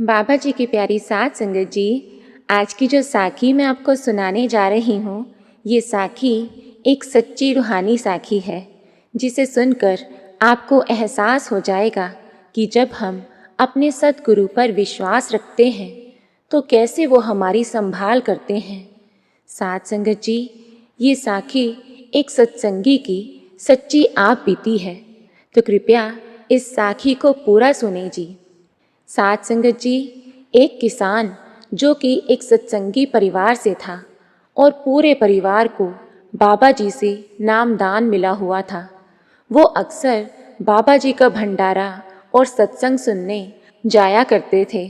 बाबा जी की प्यारी साथ संगत जी, आज की जो साखी मैं आपको सुनाने जा रही हूँ, ये साखी एक सच्ची रूहानी साखी है, जिसे सुनकर आपको एहसास हो जाएगा कि जब हम अपने सतगुरु पर विश्वास रखते हैं तो कैसे वो हमारी संभाल करते हैं। साथ संगत जी, ये साखी एक सत्संगी की सच्ची आप बीती है, तो कृपया इस साखी को पूरा सुने जी। साथ संगत जी, एक किसान जो कि एक सत्संगी परिवार से था और पूरे परिवार को बाबा जी से नामदान मिला हुआ था। वो अक्सर बाबा जी का भंडारा और सत्संग सुनने जाया करते थे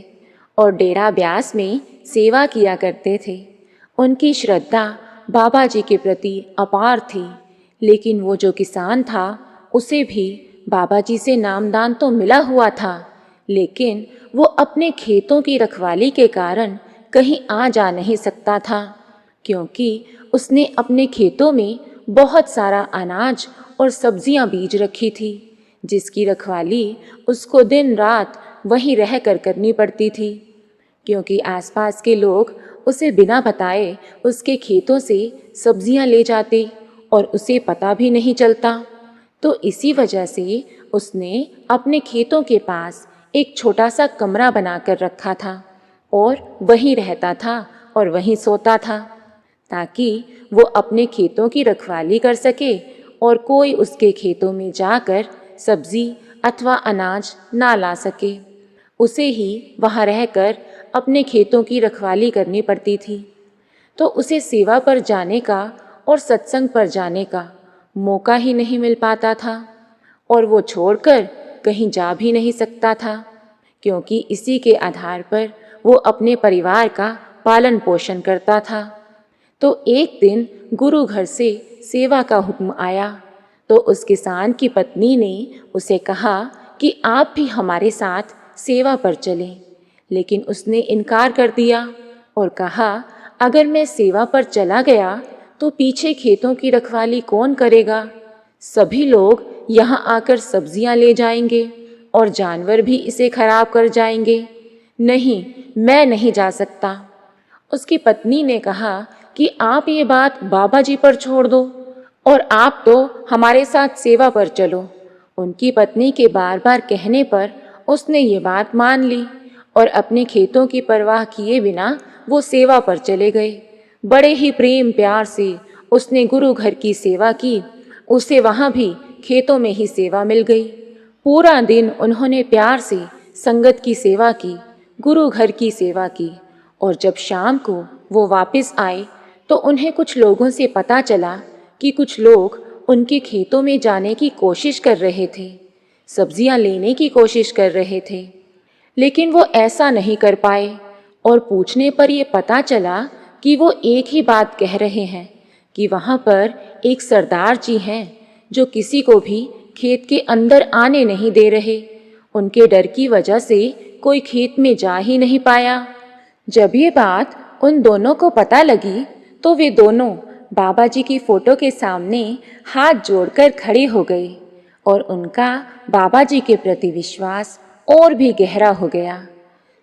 और डेरा ब्यास में सेवा किया करते थे। उनकी श्रद्धा बाबा जी के प्रति अपार थी, लेकिन वो जो किसान था उसे भी बाबा जी से नामदान तो मिला हुआ था, लेकिन वो अपने खेतों की रखवाली के कारण कहीं आ जा नहीं सकता था, क्योंकि उसने अपने खेतों में बहुत सारा अनाज और सब्जियां बीज रखी थी, जिसकी रखवाली उसको दिन रात वहीं रह कर करनी पड़ती थी, क्योंकि आसपास के लोग उसे बिना बताए उसके खेतों से सब्जियां ले जाते और उसे पता भी नहीं चलता। तो इसी वजह से उसने अपने खेतों के पास एक छोटा सा कमरा बनाकर रखा था और वहीं रहता था और वहीं सोता था, ताकि वो अपने खेतों की रखवाली कर सके और कोई उसके खेतों में जाकर सब्जी अथवा अनाज ना ला सके। उसे ही वहाँ रहकर अपने खेतों की रखवाली करनी पड़ती थी। तो उसे सेवा पर जाने का और सत्संग पर जाने का मौका ही नहीं मिल पाता था और वो छोड़कर कहीं जा भी नहीं सकता था, क्योंकि इसी के आधार पर वो अपने परिवार का पालन पोषण करता था। तो एक दिन गुरु घर से सेवा का हुक्म आया, तो उस किसान की पत्नी ने उसे कहा कि आप भी हमारे साथ सेवा पर चलें, लेकिन उसने इनकार कर दिया और कहा, अगर मैं सेवा पर चला गया तो पीछे खेतों की रखवाली कौन करेगा? सभी लोग यहाँ आकर सब्जियाँ ले जाएंगे और जानवर भी इसे खराब कर जाएंगे। नहीं, मैं नहीं जा सकता। उसकी पत्नी ने कहा कि आप ये बात बाबा जी पर छोड़ दो और आप तो हमारे साथ सेवा पर चलो। उनकी पत्नी के बार बार कहने पर उसने ये बात मान ली और अपने खेतों की परवाह किए बिना वो सेवा पर चले गए। बड़े ही प्रेम प्यार से उसने गुरु घर की सेवा की। उसे वहाँ भी खेतों में ही सेवा मिल गई। पूरा दिन उन्होंने प्यार से संगत की सेवा की, गुरु घर की सेवा की, और जब शाम को वो वापस आए तो उन्हें कुछ लोगों से पता चला कि कुछ लोग उनके खेतों में जाने की कोशिश कर रहे थे, सब्जियां लेने की कोशिश कर रहे थे, लेकिन वो ऐसा नहीं कर पाए और पूछने पर ये पता चला कि वो एक ही बात कह रहे हैं कि वहाँ पर एक सरदार जी हैं जो किसी को भी खेत के अंदर आने नहीं दे रहे। उनके डर की वजह से कोई खेत में जा ही नहीं पाया। जब ये बात उन दोनों को पता लगी तो वे दोनों बाबा जी की फोटो के सामने हाथ जोड़कर खड़े हो गए और उनका बाबा जी के प्रति विश्वास और भी गहरा हो गया।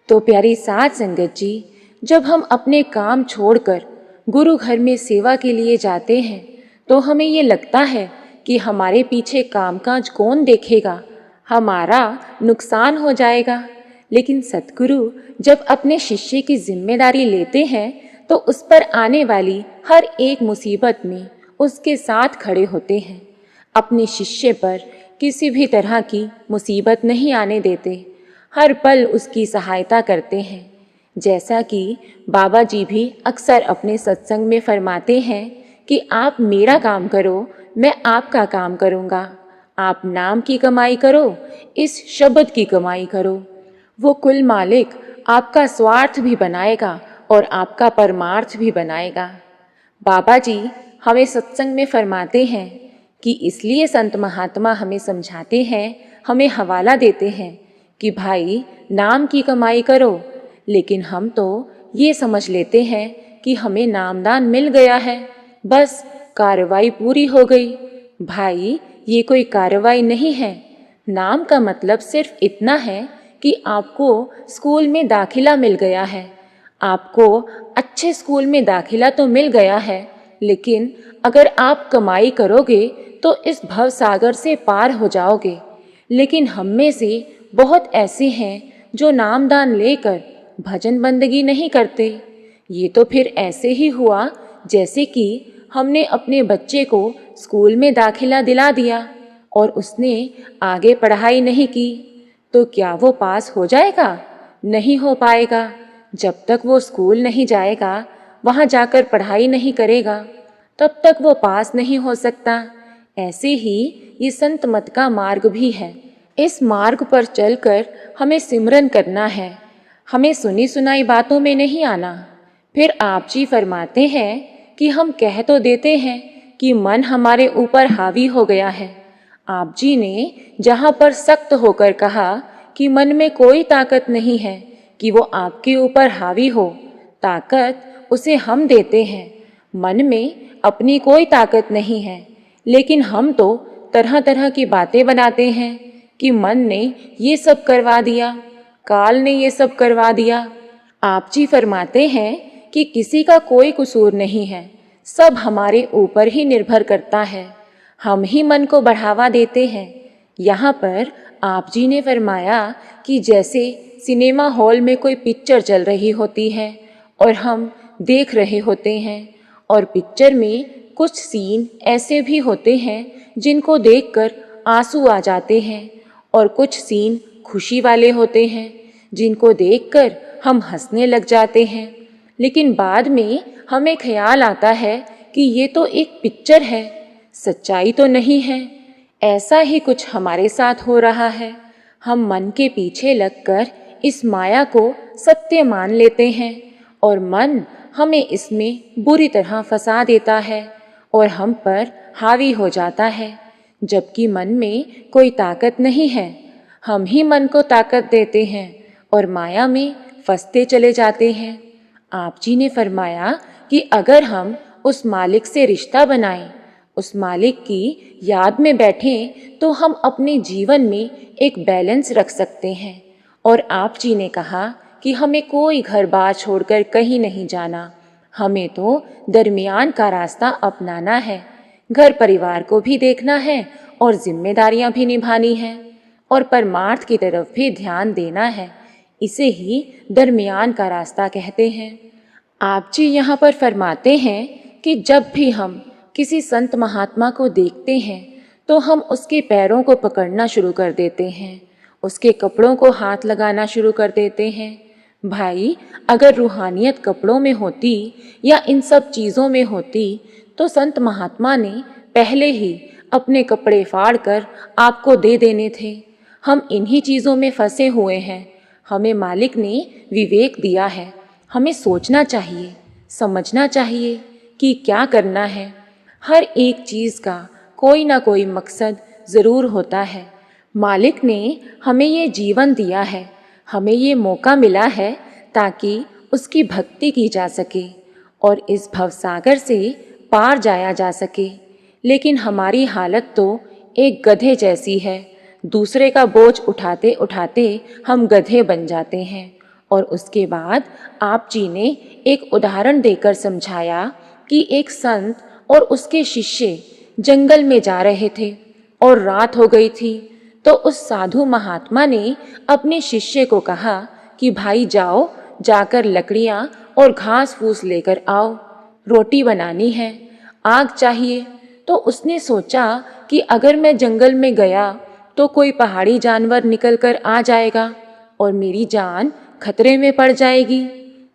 तो प्यारी साथ संगत जी, जब हम अपने काम छोड़कर गुरु घर में सेवा के लिए जाते हैं तो हमें ये लगता है कि हमारे पीछे कामकाज कौन देखेगा, हमारा नुकसान हो जाएगा। लेकिन सतगुरु जब अपने शिष्य की जिम्मेदारी लेते हैं तो उस पर आने वाली हर एक मुसीबत में उसके साथ खड़े होते हैं। अपने शिष्य पर किसी भी तरह की मुसीबत नहीं आने देते, हर पल उसकी सहायता करते हैं। जैसा कि बाबा जी भी अक्सर अपने सत्संग में फरमाते हैं कि आप मेरा काम करो, मैं आपका काम करूँगा। आप नाम की कमाई करो, इस शब्द की कमाई करो। वो कुल मालिक आपका स्वार्थ भी बनाएगा और आपका परमार्थ भी बनाएगा। बाबा जी हमें सत्संग में फरमाते हैं कि इसलिए संत महात्मा हमें समझाते हैं, हमें हवाला देते हैं कि भाई नाम की कमाई करो, लेकिन हम तो ये समझ लेते हैं कि हमें नामदान मिल गया है, बस कार्रवाई पूरी हो गई। भाई ये कोई कार्रवाई नहीं है। नाम का मतलब सिर्फ इतना है कि आपको स्कूल में दाखिला मिल गया है। आपको अच्छे स्कूल में दाखिला तो मिल गया है, लेकिन अगर आप कमाई करोगे तो इस भव सागर से पार हो जाओगे। लेकिन हम में से बहुत ऐसे हैं जो नामदान लेकर भजन बंदगी नहीं करते। ये तो फिर ऐसे ही हुआ जैसे कि हमने अपने बच्चे को स्कूल में दाखिला दिला दिया और उसने आगे पढ़ाई नहीं की, तो क्या वो पास हो जाएगा? नहीं हो पाएगा। जब तक वो स्कूल नहीं जाएगा, वहाँ जाकर पढ़ाई नहीं करेगा, तब तक वो पास नहीं हो सकता। ऐसे ही ये संत मत का मार्ग भी है। इस मार्ग पर चलकर हमें सिमरन करना है, हमें सुनी सुनाई बातों में नहीं आना। फिर आप जी फरमाते हैं कि हम कह तो देते हैं कि मन हमारे ऊपर हावी हो गया है। आप जी ने जहाँ पर सख्त होकर कहा कि मन में कोई ताकत नहीं है कि वो आपके ऊपर हावी हो, ताकत उसे हम देते हैं। मन में अपनी कोई ताकत नहीं है, लेकिन हम तो तरह तरह की बातें बनाते हैं कि मन ने ये सब करवा दिया, काल ने ये सब करवा दिया। आप जी फरमाते हैं कि किसी का कोई कसूर नहीं है, सब हमारे ऊपर ही निर्भर करता है। हम ही मन को बढ़ावा देते हैं। यहाँ पर आप जी ने फरमाया कि जैसे सिनेमा हॉल में कोई पिक्चर चल रही होती है और हम देख रहे होते हैं, और पिक्चर में कुछ सीन ऐसे भी होते हैं जिनको देखकर आंसू आ जाते हैं, और कुछ सीन खुशी वाले होते हैं जिनको देखकर हम हंसने लग जाते हैं। लेकिन बाद में हमें ख्याल आता है कि ये तो एक पिक्चर है, सच्चाई तो नहीं है। ऐसा ही कुछ हमारे साथ हो रहा है। हम मन के पीछे लगकर इस माया को सत्य मान लेते हैं और मन हमें इसमें बुरी तरह फंसा देता है और हम पर हावी हो जाता है, जबकि मन में कोई ताकत नहीं है। हम ही मन को ताकत देते हैं और माया में फंसते चले जाते हैं। आप जी ने फरमाया कि अगर हम उस मालिक से रिश्ता बनाएं, उस मालिक की याद में बैठें, तो हम अपने जीवन में एक बैलेंस रख सकते हैं। और आप जी ने कहा कि हमें कोई घर बार छोड़कर कहीं नहीं जाना, हमें तो दरमियान का रास्ता अपनाना है। घर परिवार को भी देखना है और जिम्मेदारियां भी निभानी है और परमार्थ की तरफ भी ध्यान देना है। इसे ही दरमियान का रास्ता कहते हैं। आप जी यहाँ पर फरमाते हैं कि जब भी हम किसी संत महात्मा को देखते हैं तो हम उसके पैरों को पकड़ना शुरू कर देते हैं, उसके कपड़ों को हाथ लगाना शुरू कर देते हैं। भाई, अगर रूहानियत कपड़ों में होती या इन सब चीज़ों में होती तो संत महात्मा ने पहले ही अपने कपड़े फाड़ कर आपको दे देने थे। हम इन्हीं चीज़ों में फंसे हुए हैं। हमें मालिक ने विवेक दिया है। हमें सोचना चाहिए, समझना चाहिए कि क्या करना है। हर एक चीज़ का कोई ना कोई मकसद ज़रूर होता है। मालिक ने हमें ये जीवन दिया है, हमें ये मौका मिला है ताकि उसकी भक्ति की जा सके और इस भवसागर से पार जाया जा सके। लेकिन हमारी हालत तो एक गधे जैसी है। दूसरे का बोझ उठाते उठाते हम गधे बन जाते हैं। और उसके बाद आप जी ने एक उदाहरण देकर समझाया कि एक संत और उसके शिष्य जंगल में जा रहे थे और रात हो गई थी। तो उस साधु महात्मा ने अपने शिष्य को कहा कि भाई जाओ, जाकर लकड़ियाँ और घास फूस लेकर आओ, रोटी बनानी है, आग चाहिए। तो उसने सोचा कि अगर मैं जंगल में गया तो कोई पहाड़ी जानवर निकल कर आ जाएगा और मेरी जान खतरे में पड़ जाएगी,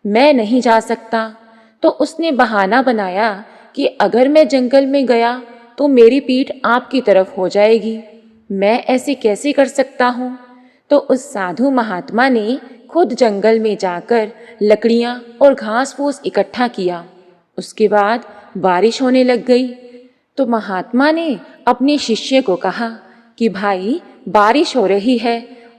मैं नहीं जा सकता। तो उसने बहाना बनाया कि अगर मैं जंगल में गया तो मेरी पीठ आपकी तरफ हो जाएगी, मैं ऐसे कैसे कर सकता हूँ। तो उस साधु महात्मा ने खुद जंगल में जाकर लकड़ियाँ और घास फूस इकट्ठा किया। उसके बाद बारिश होने लग गई। तो महात्मा ने अपने शिष्य को कहा कि भाई, बारिश हो रही है,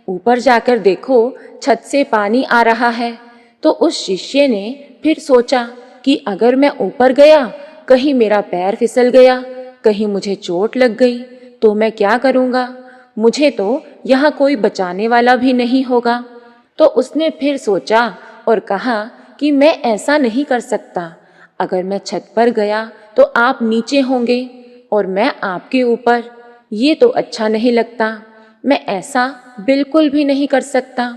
ऊपर जाकर देखो, छत से पानी आ रहा है। तो उस शिष्य ने फिर सोचा कि अगर मैं ऊपर गया, कहीं मेरा पैर फिसल गया, कहीं मुझे चोट लग गई तो मैं क्या करूँगा। मुझे तो यहाँ कोई बचाने वाला भी नहीं होगा। तो उसने फिर सोचा और कहा कि मैं ऐसा नहीं कर सकता। अगर मैं छत पर गया तो आप नीचे होंगे और मैं आपके ऊपर, ये तो अच्छा नहीं लगता। मैं ऐसा बिल्कुल भी नहीं कर सकता।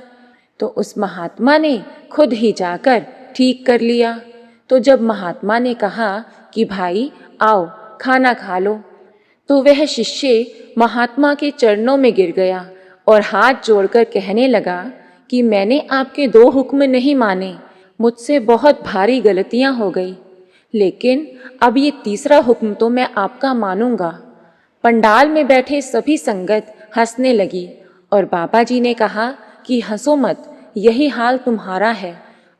तो उस महात्मा ने खुद ही जाकर ठीक कर लिया। तो जब महात्मा ने कहा कि भाई आओ खाना खा लो, तो वह शिष्य महात्मा के चरणों में गिर गया और हाथ जोड़कर कहने लगा कि मैंने आपके 2 हुक्म नहीं माने, मुझसे बहुत भारी गलतियां हो गई, लेकिन अब ये तीसरा हुक्म तो मैं आपका मानूंगा। पंडाल में बैठे सभी संगत हंसने लगी और बाबा जी ने कहा कि हंसो मत, यही हाल तुम्हारा है।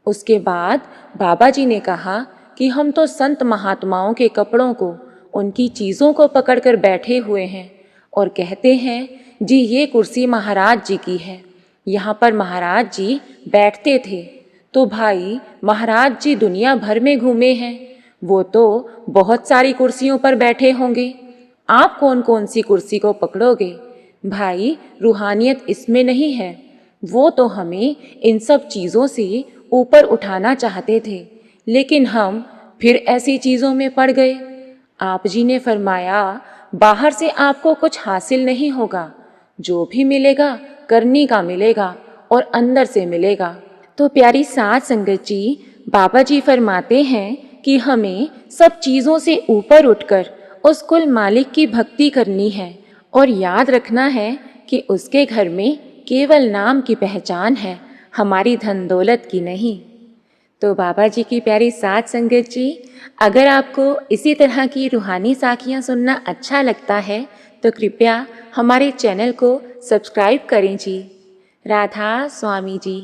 उसके बाद बाबा जी ने कहा कि हम तो संत महात्माओं के कपड़ों को, उनकी चीज़ों को पकड़कर बैठे हुए हैं और कहते हैं जी ये कुर्सी महाराज जी की है, यहाँ पर महाराज जी बैठते थे। तो भाई महाराज जी दुनिया भर में घूमे हैं, वो तो बहुत सारी कुर्सियों पर बैठे होंगे, आप कौन कौन सी कुर्सी को पकड़ोगे? भाई रूहानियत इसमें नहीं है, वो तो हमें इन सब चीज़ों से ऊपर उठाना चाहते थे, लेकिन हम फिर ऐसी चीज़ों में पड़ गए। आप जी ने फरमाया बाहर से आपको कुछ हासिल नहीं होगा, जो भी मिलेगा करनी का मिलेगा और अंदर से मिलेगा। तो प्यारी साध संगत जी, बाबा जी फरमाते हैं कि हमें सब चीज़ों से ऊपर उठकर उस कुल मालिक की भक्ति करनी है और याद रखना है कि उसके घर में केवल नाम की पहचान है, हमारी धन दौलत की नहीं। तो बाबा जी की प्यारी साध संगत जी, अगर आपको इसी तरह की रूहानी साखियाँ सुनना अच्छा लगता है तो कृपया हमारे चैनल को सब्सक्राइब करें जी। राधा स्वामी जी।